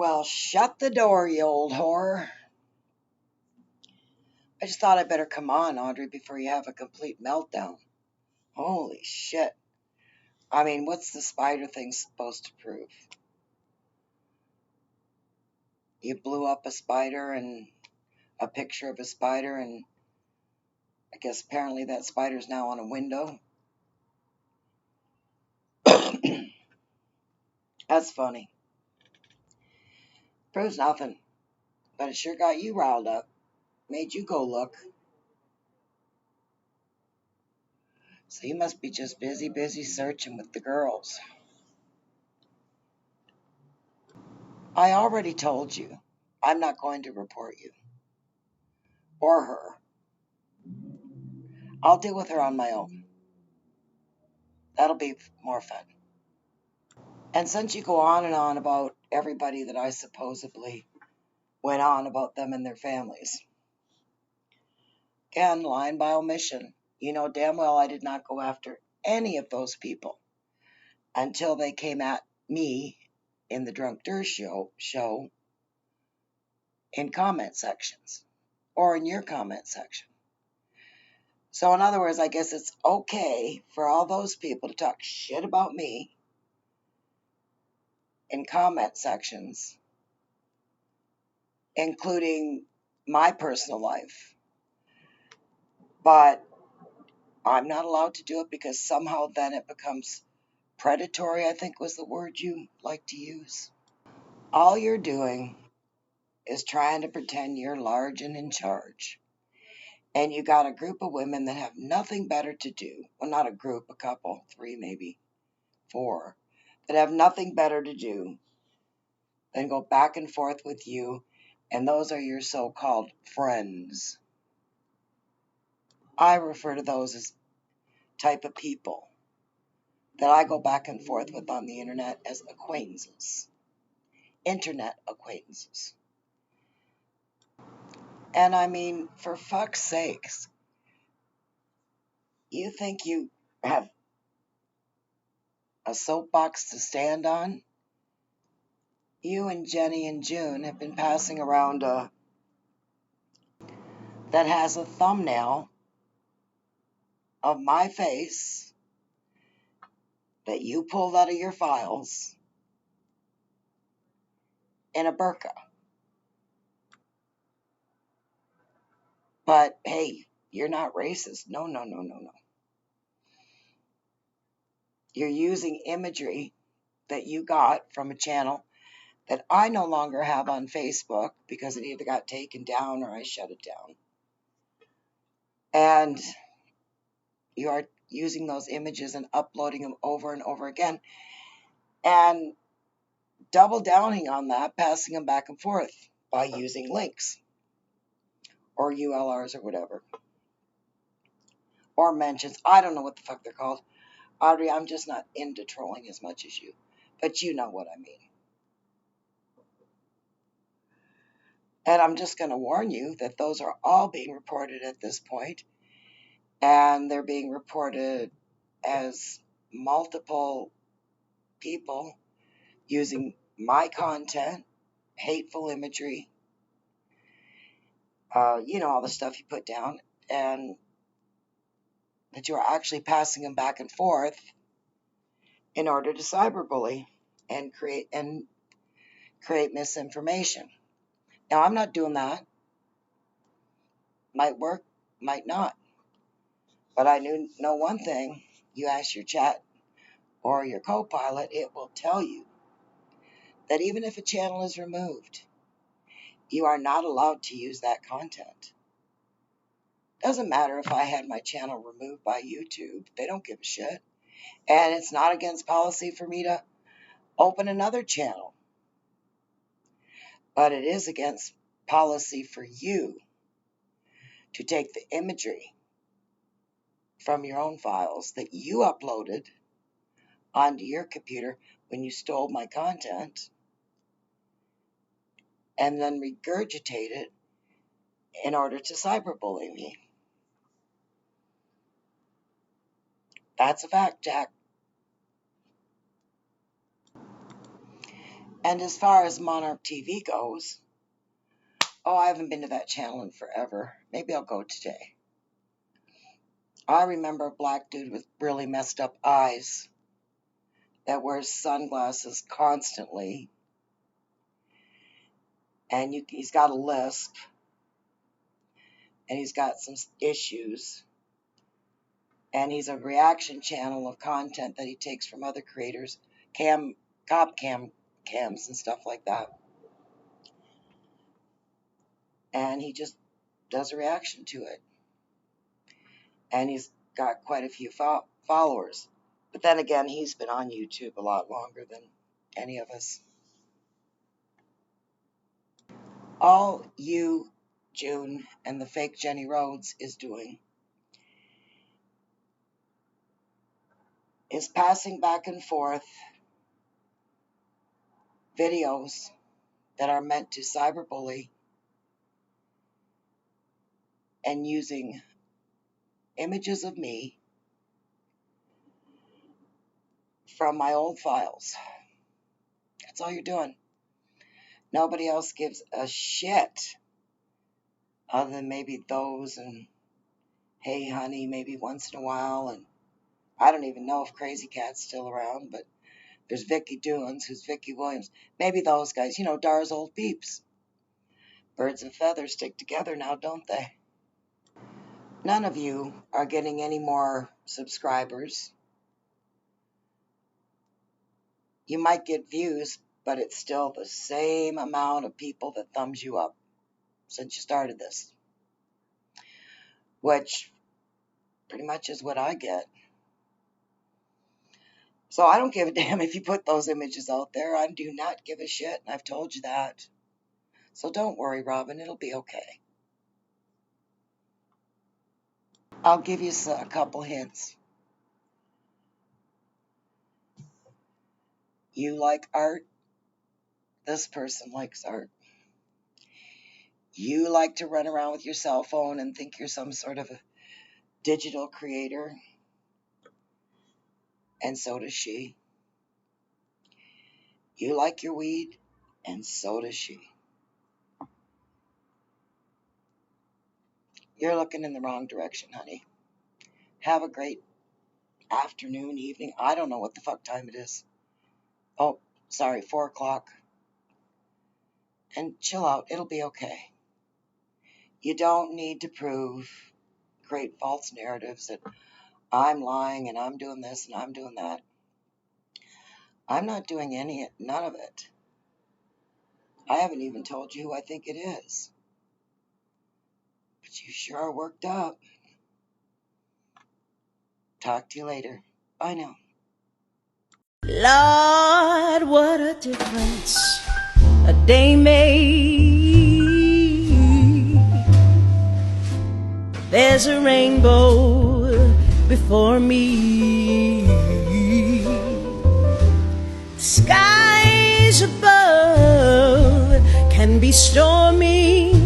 Well, shut the door, you old whore. I just thought I'd better come on, Audrey, before you have a complete meltdown. Holy shit. I mean, what's the spider thing supposed to prove? You blew up a spider and a picture of a spider, and I guess apparently that spider's now on a window. That's funny. Proves nothing, but it sure got you riled up. Made you go look. So you must be just busy searching with the girls. I already told you I'm not going to report you. Or her. I'll deal with her on my own. That'll be more fun. And since you go on and on about everybody that I supposedly went on about them and their families, again, lying by omission, you know damn well I did not go after any of those people until they came at me in the Drunk Dirt show in comment sections or in your comment section. So in other words, I guess it's okay for all those people to talk shit about me in comment sections, including my personal life. But I'm not allowed to do it because somehow then it becomes predatory, I think was the word you like to use. All you're doing is trying to pretend you're large and in charge. And you got a group of women that have nothing better to do. Well, not a group, a couple, 3 maybe, 4, that have nothing better to do than go back and forth with you. And those are your so-called friends. I refer to those as type of people that I go back and forth with on the internet as acquaintances. Internet acquaintances. And I mean, for fuck's sakes, you think you have a soapbox to stand on? You and Jenny and June have been passing around a that has a thumbnail of my face that you pulled out of your files in a burqa. But hey, you're not racist. No. You're using imagery that you got from a channel that I no longer have on Facebook because it either got taken down or I shut it down. And you are using those images and uploading them over and over again and double downing on that, passing them back and forth by using links or ULRs or whatever. Or mentions. I don't know what the fuck they're called. Audrey, I'm just not into trolling as much as you. But you know what I mean. And I'm just going to warn you that those are all being reported at this point. And they're being reported as multiple people using my content, hateful imagery, all the stuff you put down, and that you are actually passing them back and forth in order to cyberbully and create misinformation. Now, I'm not doing that. Might work, might not. But I know one thing. You ask your chat or your co-pilot, it will tell you that even if a channel is removed, you are not allowed to use that content. Doesn't matter if I had my channel removed by YouTube. They don't give a shit. And it's not against policy for me to open another channel. But it is against policy for you to take the imagery from your own files that you uploaded onto your computer when you stole my content and then regurgitate it in order to cyberbully me. That's a fact, Jack. And as far as Monarch TV goes, oh, I haven't been to that channel in forever. Maybe I'll go today. I remember a black dude with really messed up eyes that wears sunglasses constantly. And he's got a lisp. And he's got some issues. And he's a reaction channel of content that he takes from other creators. Cams and stuff like that. And he just does a reaction to it. And he's got quite a few followers. But then again, he's been on YouTube a lot longer than any of us. All you, June, and the fake Jenny Rhodes is doing is passing back and forth videos that are meant to cyberbully and using images of me from my old files. That's all you're doing. Nobody else gives a shit other than maybe those and Hey Honey maybe once in a while, and I don't even know if Crazy Cat's still around, but there's Vicky Doons, who's Vicky Williams. Maybe those guys, you know, Dar's old peeps. Birds of feathers stick together now, don't they? None of you are getting any more subscribers. You might get views, but it's still the same amount of people that thumbs you up since you started this, which pretty much is what I get. So I don't give a damn if you put those images out there. I do not give a shit, and I've told you that. So don't worry, Robin, it'll be okay. I'll give you a couple hints. You like art? This person likes art. You like to run around with your cell phone and think you're some sort of a digital creator, and so does she. You like your weed, and so does she. You're looking in the wrong direction, honey. Have a great afternoon, evening. I don't know what the fuck time it is. Oh, sorry, 4 o'clock. And chill out. It'll be okay. You don't need to prove great false narratives that I'm lying and I'm doing this and I'm doing that. I'm not doing none of it. I haven't even told you who I think it is. But you sure are worked up. Talk to you later. Bye now. Lord, what a difference a day made. There's a rainbow before me. Skies above can be stormy.